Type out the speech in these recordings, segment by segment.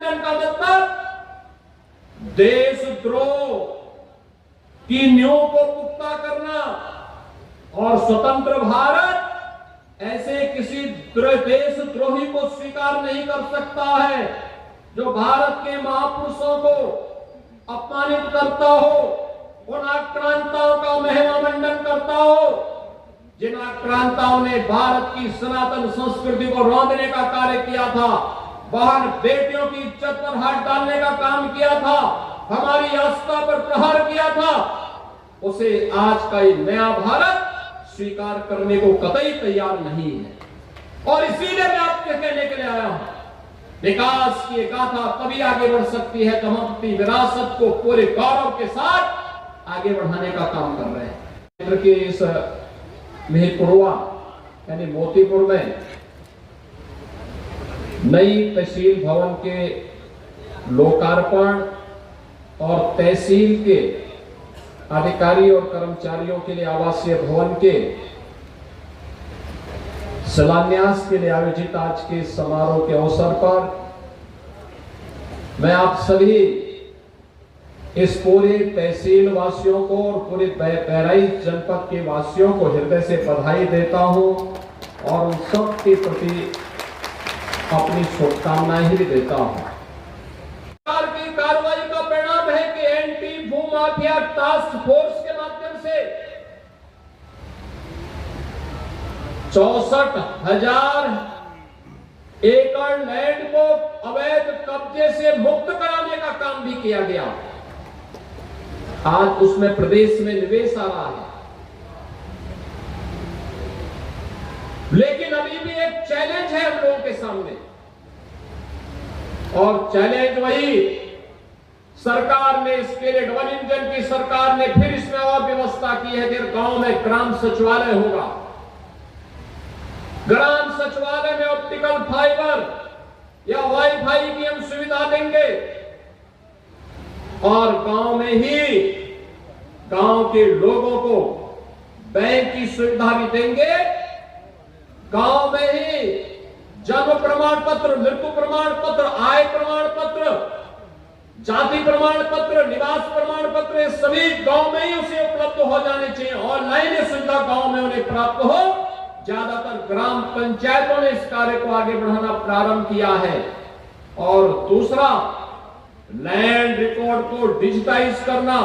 का मतलब देशद्रोह की नींव को पुख्ता करना और स्वतंत्र भारत ऐसे किसी देशद्रोही को स्वीकार नहीं कर सकता है जो भारत के महापुरुषों को अपमानित करता हो, उन आक्रांताओं का महिमा मंडन करता हो जिन आक्रांताओं ने भारत की सनातन संस्कृति को रौंदने का कार्य किया था, बहन बेटियों की इज्जत पर हाथ डालने का काम किया था, हमारी आस्था पर प्रहार किया था, उसे आज का ये नया भारत स्वीकार करने को कतई तैयार नहीं है। और इसीलिए मैं आपके कहने के लिए आया हूं, विकास की गाथा तभी आगे बढ़ सकती है जब हम अपनी विरासत को पूरे गौरव के साथ आगे बढ़ाने का काम कर रहे हैं। क्षेत्र के इस मेहपुरवा यानी मोतीपुर में नई तहसील भवन के लोकार्पण और तहसील के अधिकारी और कर्मचारियों के लिए आवासीय भवन के शिलान्यास के लिए आयोजित आज के समारोह के अवसर पर मैं आप सभी इस पूरे तहसील वासियों को और पूरे बहराइच जनपद के वासियों को हृदय से बधाई देता हूं और उन सब के प्रति अपनी शुभकामनाएं भी देता हूं। सरकार की कार्रवाई का परिणाम है कि एंटी भूमाफिया टास्क फोर्स के माध्यम से 64,000 एकड़ लैंड को अवैध कब्जे से मुक्त कराने का काम भी किया गया। आज उसमें प्रदेश में निवेश आ रहा है, लेकिन अभी भी एक चैलेंज है हम लोगों के सामने, और चैलेंज वही सरकार ने इसके लिए डबल इंजन की सरकार ने फिर इसमें और व्यवस्था की है कि गांव में ग्राम सचिवालय होगा। ग्राम सचिवालय में ऑप्टिकल फाइबर या वाईफाई की हम सुविधा देंगे और गांव में ही गांव के लोगों को बैंक की सुविधा भी देंगे। गांव में ही जन्म प्रमाण पत्र, मृत्यु प्रमाण पत्र, आय प्रमाण पत्र, जाति प्रमाण पत्र, निवास प्रमाण पत्र सभी गांव में ही उसे उपलब्ध हो जाने चाहिए। ऑनलाइन ये सुविधा गांव में उन्हें प्राप्त हो। ज्यादातर ग्राम पंचायतों ने इस कार्य को आगे बढ़ाना प्रारंभ किया है। और दूसरा, लैंड रिकॉर्ड को डिजिटाइज करना।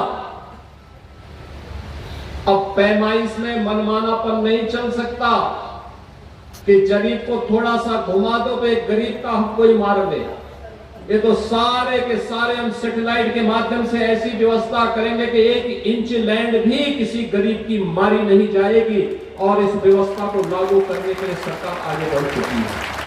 अब पैमाइश में मनमानापन नहीं चल सकता कि गरीब को थोड़ा सा घुमा दो तो एक गरीब का हमको ही मार दे। ये तो सारे के सारे हम सैटेलाइट के माध्यम से ऐसी व्यवस्था करेंगे कि 1 इंच लैंड भी किसी गरीब की मारी नहीं जाएगी। और इस व्यवस्था को लागू करने के लिए सरकार आगे बढ़ चुकी है।